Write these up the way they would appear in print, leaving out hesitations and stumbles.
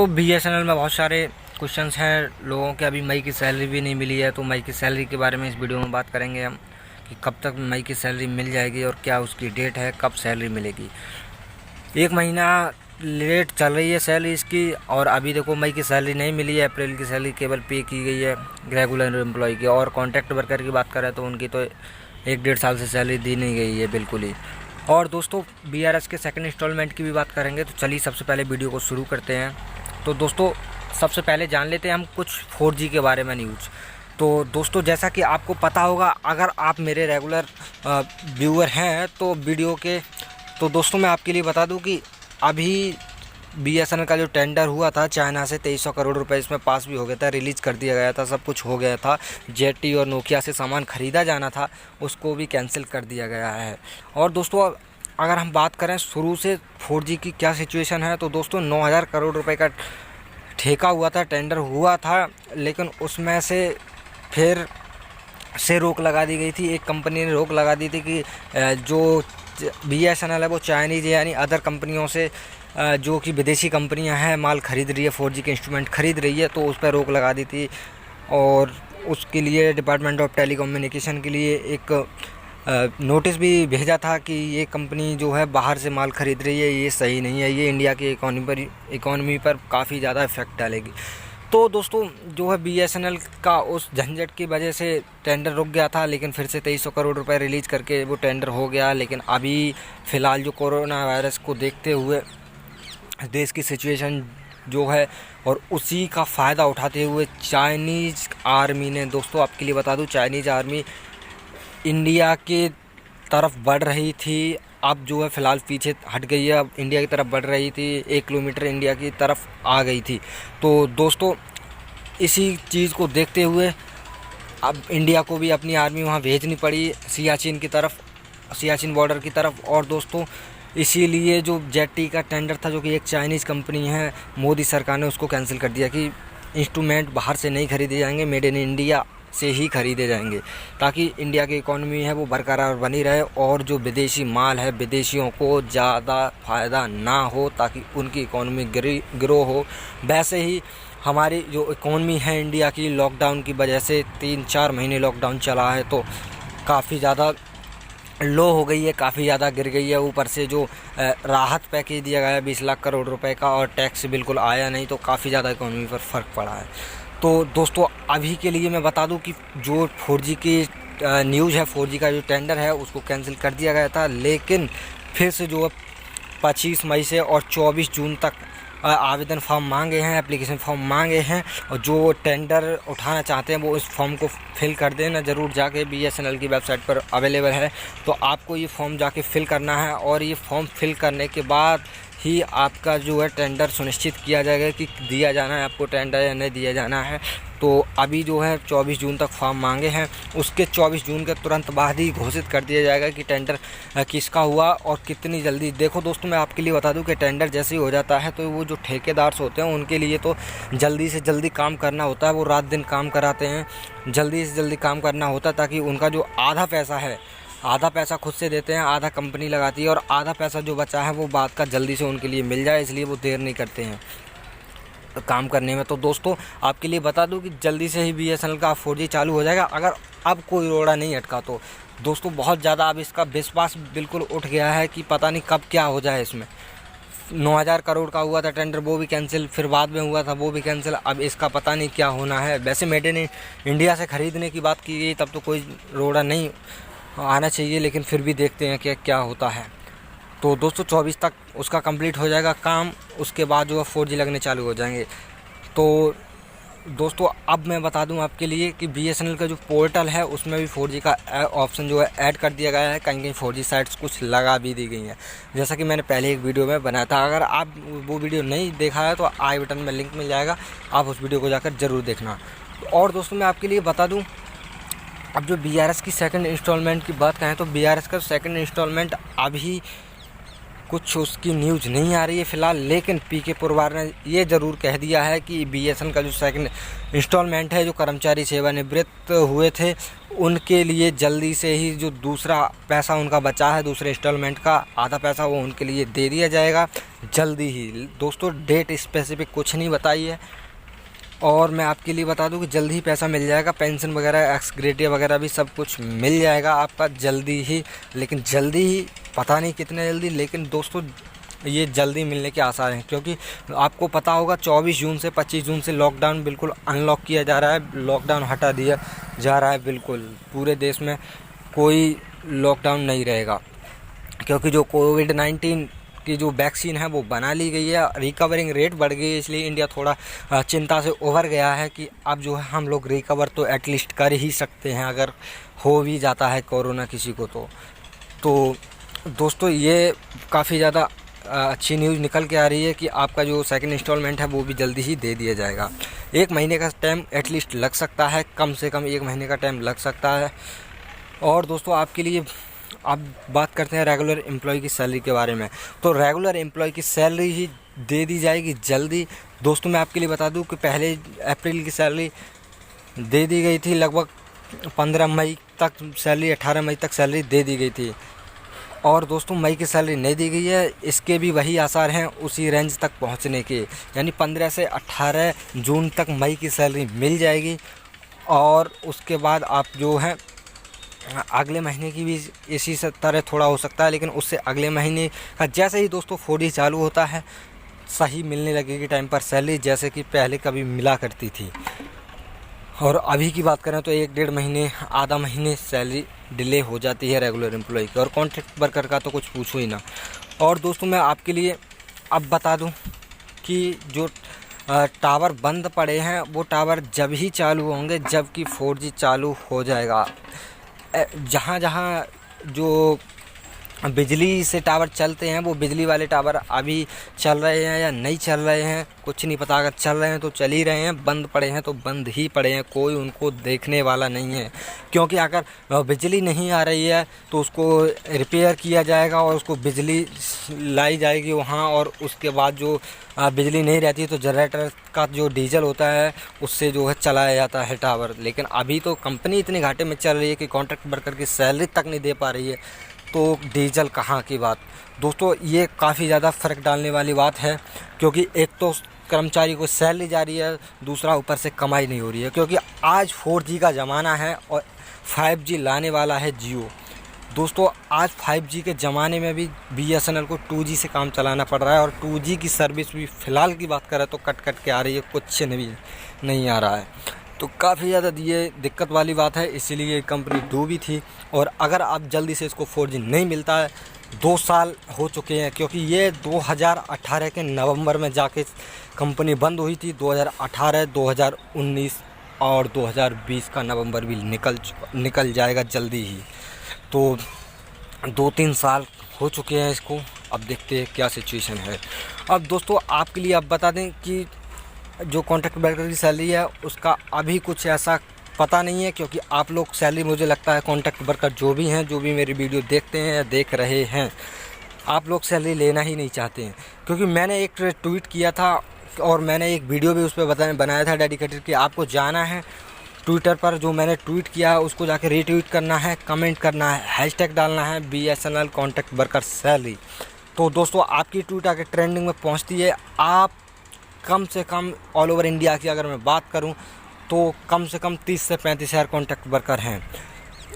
दोस्तों बीएसएनएल में बहुत सारे क्वेश्चंस हैं लोगों के। अभी मई की सैलरी भी नहीं मिली है, तो मई की सैलरी के बारे में इस वीडियो में बात करेंगे हम कि कब तक मई की सैलरी मिल जाएगी और क्या उसकी डेट है, कब सैलरी मिलेगी। 1 महीना लेट चल रही है सैलरी इसकी, और अभी देखो मई की सैलरी नहीं मिली है। अप्रैल की सैलरी केवल पे की गई है रेगुलर एम्प्लॉय की, और कॉन्ट्रैक्ट वर्कर की बात करें तो उनकी तो 1-1.5 साल से सैलरी दी नहीं गई है बिल्कुल ही। और दोस्तों बीआरएस के सेकंड इंस्टॉलमेंट की भी बात करेंगे, तो चलिए सबसे पहले वीडियो को शुरू करते हैं। तो दोस्तों सबसे पहले जान लेते हैं हम कुछ 4G के बारे में न्यूज़। तो दोस्तों जैसा कि आपको पता होगा, अगर आप मेरे रेगुलर व्यूअर हैं तो वीडियो के, तो दोस्तों मैं आपके लिए बता दूं कि अभी बीएसएनएल का जो टेंडर हुआ था चाइना से 2300 करोड़ रुपए इसमें पास भी हो गया था, रिलीज़ कर दिया गया था, सब कुछ हो गया था। जेटी और नोकिया से सामान ख़रीदा जाना था, उसको भी कैंसिल कर दिया गया है। और दोस्तों अगर हम बात करें शुरू से 4G की क्या सिचुएशन है, तो दोस्तों 9000 करोड़ रुपए का ठेका हुआ था, टेंडर हुआ था, लेकिन उसमें से फिर से रोक लगा दी गई थी। एक कंपनी ने रोक लगा दी थी कि जो बीएसएनएल है वो चाइनीज़ यानी अदर कंपनियों से जो कि विदेशी कंपनियां हैं माल ख़रीद रही है, 4G के इंस्ट्रूमेंट ख़रीद रही है, तो उस पर रोक लगा दी थी। और उसके लिए डिपार्टमेंट ऑफ टेलीकम्युनिकेशन के लिए एक नोटिस भी भेजा था कि ये कंपनी जो है बाहर से माल ख़रीद रही है, ये सही नहीं है, ये इंडिया की इकॉनमी पर काफ़ी ज़्यादा इफ़ेक्ट डालेगी। तो दोस्तों जो है बीएसएनएल का उस झंझट की वजह से टेंडर रुक गया था, लेकिन फिर से 2300 करोड़ रुपए रिलीज़ करके वो टेंडर हो गया। लेकिन अभी फ़िलहाल जो कोरोना वायरस को देखते हुए देश की सिचुएशन जो है, और उसी का फ़ायदा उठाते हुए चाइनीज़ आर्मी ने, दोस्तों आपके लिए बता दूं, चाइनीज़ आर्मी इंडिया के तरफ बढ़ रही थी, अब जो है फ़िलहाल पीछे हट गई है। अब इंडिया की तरफ बढ़ रही थी, 1 किलोमीटर इंडिया की तरफ आ गई थी। तो दोस्तों इसी चीज़ को देखते हुए अब इंडिया को भी अपनी आर्मी वहाँ भेजनी पड़ी सियाचिन की तरफ, सियाचिन बॉर्डर की तरफ। और दोस्तों इसीलिए जो जेटी का टेंडर था, जो कि एक चाइनीज़ कंपनी है, मोदी सरकार ने उसको कैंसिल कर दिया कि इंस्ट्रूमेंट बाहर से नहीं खरीदे जाएंगे, मेड इन इंडिया से ही खरीदे जाएंगे, ताकि इंडिया की इकॉनमी है वो बरकरार बनी रहे और जो विदेशी माल है विदेशियों को ज़्यादा फ़ायदा ना हो, ताकि उनकी इकॉनमी ग्रो हो। वैसे ही हमारी जो इकॉनमी है इंडिया की, लॉकडाउन की वजह से 3-4 महीने लॉकडाउन चला है, तो काफ़ी ज़्यादा लो हो गई है, काफ़ी ज़्यादा गिर गई है। ऊपर से जो राहत पैकेज दिया गया है 20 लाख करोड़ रुपए का, और टैक्स बिल्कुल आया नहीं, तो काफ़ी ज़्यादा इकॉनमी पर फ़र्क पड़ा है। तो दोस्तों अभी के लिए मैं बता दूं कि जो 4G की न्यूज़ है, 4G का जो टेंडर है उसको कैंसिल कर दिया गया था, लेकिन फिर से जो 25 मई से और 24 जून तक आवेदन फॉर्म मांगे हैं, एप्लीकेशन फॉर्म मांगे हैं। और जो टेंडर उठाना चाहते हैं वो इस फॉर्म को फिल कर देना ज़रूर, जाके बीएसएनएल की वेबसाइट पर अवेलेबल है। तो आपको ये फॉर्म जाके फिल करना है, और ये फॉर्म फिल करने के बाद ही आपका जो है टेंडर सुनिश्चित किया जाएगा कि दिया जाना है आपको टेंडर या नहीं दिया जाना है। तो अभी जो है 24 जून तक फॉर्म मांगे हैं, उसके 24 जून के तुरंत बाद ही घोषित कर दिया जाएगा कि टेंडर किसका हुआ और कितनी जल्दी। देखो दोस्तों मैं आपके लिए बता दूं कि टेंडर जैसे ही हो जाता है, तो वो जो ठेकेदार होते हैं उनके लिए तो जल्दी से जल्दी काम करना होता है, वो रात दिन काम कराते हैं, जल्दी से जल्दी काम करना होता है, ताकि उनका जो आधा पैसा है, आधा पैसा खुद से देते हैं, आधा कंपनी लगाती है, और आधा पैसा जो बचा है वो बाद का जल्दी से उनके लिए मिल जाए, इसलिए वो देर नहीं करते हैं काम करने में। तो दोस्तों आपके लिए बता दूं कि जल्दी से ही बीएसएनएल का 4G चालू हो जाएगा, अगर अब कोई रोड़ा नहीं अटका तो। दोस्तों बहुत ज़्यादा अब इसका विश्वास बिल्कुल उठ गया है कि पता नहीं कब क्या हो जाए इसमें। 9000 करोड़ का हुआ था टेंडर, वो भी कैंसिल, फिर बाद में हुआ था वो भी कैंसिल, अब इसका पता नहीं क्या होना है। वैसे मेड इन इंडिया से ख़रीदने की बात की गई, तब तो कोई रोड़ा नहीं आना चाहिए, लेकिन फिर भी देखते हैं कि क्या होता है। तो दोस्तों 24 तक उसका कंप्लीट हो जाएगा काम, उसके बाद जो है 4G लगने चालू हो जाएंगे। तो दोस्तों अब मैं बता दूं आपके लिए कि बीएसएनएल का जो पोर्टल है उसमें भी 4G का ऑप्शन जो है ऐड कर दिया गया है। कहीं कहीं 4G साइट्स कुछ लगा भी दी गई हैं, जैसा कि मैंने पहले एक वीडियो में बनाया था। अगर आप वो वीडियो नहीं देखा है तो आई बटन में लिंक मिल जाएगा, आप उस वीडियो को जाकर ज़रूर देखना। और दोस्तों मैं आपके लिए बता दूँ, अब जो बीआरएस की सेकंड इंस्टॉलमेंट की बात करें, तो बीआरएस का सेकंड इंस्टॉलमेंट अभी कुछ उसकी न्यूज़ नहीं आ रही है फ़िलहाल। लेकिन पीके पुरवार ने ये ज़रूर कह दिया है कि बीएसएनएल का जो सेकंड इंस्टॉलमेंट है, जो कर्मचारी सेवानिवृत्त हुए थे उनके लिए जल्दी से ही जो दूसरा पैसा उनका बचा है, दूसरे इंस्टॉलमेंट का आधा पैसा, वो उनके लिए दे दिया जाएगा जल्दी ही। दोस्तों डेट स्पेसिफिक कुछ नहीं बताई है, और मैं आपके लिए बता दूं कि जल्दी ही पैसा मिल जाएगा। पेंशन वगैरह, एक्स ग्रेटिया वगैरह भी सब कुछ मिल जाएगा आपका जल्दी ही। लेकिन जल्दी ही, पता नहीं कितने जल्दी, लेकिन दोस्तों ये जल्दी मिलने के आसार हैं, क्योंकि आपको पता होगा 24 जून से 25 जून से लॉकडाउन बिल्कुल अनलॉक किया जा रहा है, लॉकडाउन हटा दिया जा रहा है। बिल्कुल पूरे देश में कोई लॉकडाउन नहीं रहेगा, क्योंकि जो कोविड-19 की जो वैक्सीन है वो बना ली गई है। रिकवरिंग रेट बढ़ गई है, इसलिए इंडिया थोड़ा चिंता से उभर गया है कि अब जो है हम लोग रिकवर तो एटलीस्ट कर ही सकते हैं, अगर हो भी जाता है कोरोना किसी को तो दोस्तों ये काफ़ी ज़्यादा अच्छी न्यूज़ निकल के आ रही है कि आपका जो सेकंड इंस्टॉलमेंट है वो भी जल्दी ही दे दिया जाएगा। 1 महीने का टाइम एटलीस्ट लग सकता है, कम से कम 1 महीने का टाइम लग सकता है। और दोस्तों आपके लिए अब बात करते हैं रेगुलर एम्प्लॉय की सैलरी के बारे में। तो रेगुलर एम्प्लॉय की सैलरी ही दे दी जाएगी जल्दी। दोस्तों मैं आपके लिए बता दूं कि पहले अप्रैल की सैलरी दे दी गई थी, लगभग 15 मई तक सैलरी, 18 मई तक सैलरी दे दी गई थी। और दोस्तों मई की सैलरी नहीं दी गई है, इसके भी वही आसार हैं उसी रेंज तक पहुंचने के, यानी 15 से 18 जून तक मई की सैलरी मिल जाएगी। और उसके बाद आप जो है अगले महीने की भी इसी तरह थोड़ा हो सकता है, लेकिन उससे अगले महीने का जैसे ही दोस्तों 4G चालू होता है सही मिलने लगेगी टाइम पर सैलरी, जैसे कि पहले कभी मिला करती थी। और अभी की बात करें तो 1-1.5 महीने, आधा महीने सैलरी डिले हो जाती है रेगुलर एम्प्लॉय की, और कॉन्ट्रैक्ट वर्कर का तो कुछ पूछो ही ना। और दोस्तों मैं आपके लिए अब बता दूं कि जो टावर बंद पड़े हैं वो टावर जब ही चालू होंगे जबकि 4G चालू हो जाएगा। जहाँ जहाँ जो बिजली से टावर चलते हैं वो बिजली वाले टावर अभी चल रहे हैं या नहीं चल रहे हैं कुछ नहीं पता। अगर चल रहे हैं तो चल ही रहे हैं, बंद पड़े हैं तो बंद ही पड़े हैं, कोई उनको देखने वाला नहीं है। क्योंकि अगर बिजली नहीं आ रही है तो उसको रिपेयर किया जाएगा और उसको बिजली लाई जाएगी वहाँ, और उसके बाद जो बिजली नहीं रहती तो जनरेटर का जो डीजल होता है उससे जो है चलाया जाता है टावर। लेकिन अभी तो कंपनी इतने घाटे में चल रही है कि कॉन्ट्रैक्ट वर्कर की सैलरी तक नहीं दे पा रही है, तो डीजल कहाँ की बात। दोस्तों ये काफ़ी ज़्यादा फ़र्क डालने वाली बात है, क्योंकि एक तो कर्मचारी को सैलरी जा रही है, दूसरा ऊपर से कमाई नहीं हो रही है। क्योंकि आज 4G का ज़माना है और 5G लाने वाला है जियो। दोस्तों आज 5G के ज़माने में भी BSNL को 2G से काम चलाना पड़ रहा है, और 2G की सर्विस भी फ़िलहाल की बात करें तो कट कट के आ रही है, कुछ नहीं आ रहा है। तो काफ़ी ज़्यादा ये दिक्कत वाली बात है, इसीलिए कंपनी डूबी थी। और अगर आप जल्दी से इसको 4G नहीं मिलता है, 2 साल हो चुके हैं, क्योंकि ये 2018 के नवंबर में जाके कंपनी बंद हुई थी। 2018, 2019 और 2020 का नवंबर भी निकल जाएगा जल्दी ही। तो 2-3 साल हो चुके हैं इसको, अब देखते हैं क्या सिचुएशन है। अब दोस्तों आपके लिए अब बता दें कि जो कॉन्ट्रैक्ट वर्कर की सैलरी है उसका अभी कुछ ऐसा पता नहीं है, क्योंकि आप लोग सैलरी, मुझे लगता है कॉन्ट्रैक्ट वर्कर जो भी हैं, जो भी मेरी वीडियो देखते हैं या देख रहे हैं, आप लोग सैलरी लेना ही नहीं चाहते हैं। क्योंकि मैंने एक ट्वीट किया था और मैंने एक वीडियो भी उस पर बनाया था डेडिकेटेड, कि आपको जाना है ट्विटर पर, जो मैंने ट्वीट किया है उसको जाके रीट्वीट करना है, कमेंट करना है, हैशटैग डालना है BSNL कॉन्ट्रैक्ट वर्कर सैलरी। तो दोस्तों आपकी ट्वीट आके ट्रेंडिंग में पहुँचती है। आप कम से कम ऑल ओवर इंडिया की अगर मैं बात करूं तो कम से कम 30 से 35 हज़ार कॉन्ट्रैक्ट वर्कर हैं।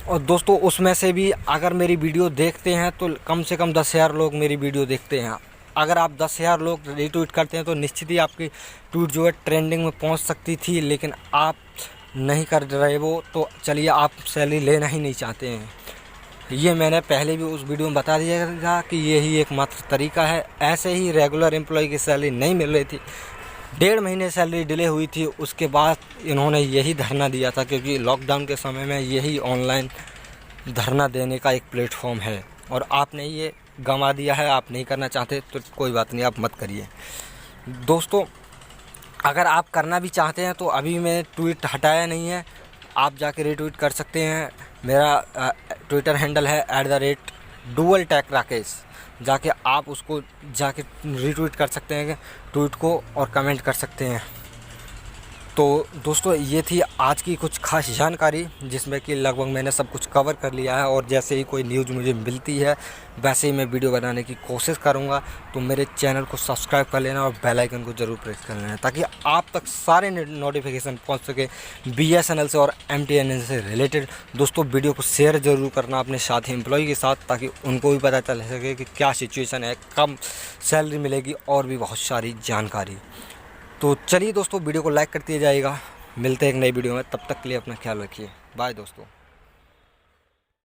और दोस्तों उसमें से भी अगर मेरी वीडियो देखते हैं तो कम से कम 10,000 लोग मेरी वीडियो देखते हैं। अगर आप 10,000 लोग रीट्वीट करते हैं तो निश्चित ही आपकी ट्वीट जो है ट्रेंडिंग में पहुंच सकती थी, लेकिन आप नहीं कर रहे वो, तो चलिए आप सैलरी लेना ही नहीं चाहते हैं। ये मैंने पहले भी उस वीडियो में बता दिया था कि यही एकमात्र तरीका है। ऐसे ही रेगुलर एम्प्लॉय की सैलरी नहीं मिल रही थी, 1.5 महीने सैलरी डिले हुई थी, उसके बाद इन्होंने यही धरना दिया था, क्योंकि लॉकडाउन के समय में यही ऑनलाइन धरना देने का एक प्लेटफॉर्म है। और आपने ये गंवा दिया है, आप नहीं करना चाहते तो कोई बात नहीं, आप मत करिए। दोस्तों अगर आप करना भी चाहते हैं तो अभी मैंने ट्वीट हटाया नहीं है, आप जाके रीट्वीट कर सकते हैं। मेरा ट्विटर हैंडल है @dual tech rakesh। जाके आप उसको जाके रीट्वीट कर सकते हैं ट्वीट को और कमेंट कर सकते हैं। तो दोस्तों ये थी आज की कुछ खास जानकारी, जिसमें कि लगभग मैंने सब कुछ कवर कर लिया है, और जैसे ही कोई न्यूज़ मुझे मिलती है वैसे ही मैं वीडियो बनाने की कोशिश करूंगा। तो मेरे चैनल को सब्सक्राइब कर लेना और बेल आइकन को ज़रूर प्रेस कर लेना, ताकि आप तक सारे नोटिफिकेशन पहुंच सके BSNL से और MTNL से रिलेटेड। दोस्तों वीडियो को शेयर ज़रूर करना अपने साथी एम्प्लॉय के साथ, ताकि उनको भी पता चल सके कि क्या सिचुएशन है, कब सैलरी मिलेगी, और भी बहुत सारी जानकारी। तो चलिए दोस्तों, वीडियो को लाइक करते जाइएगा। मिलते हैं एक नई वीडियो में, तब तक के लिए अपना ख्याल रखिए। बाय दोस्तों।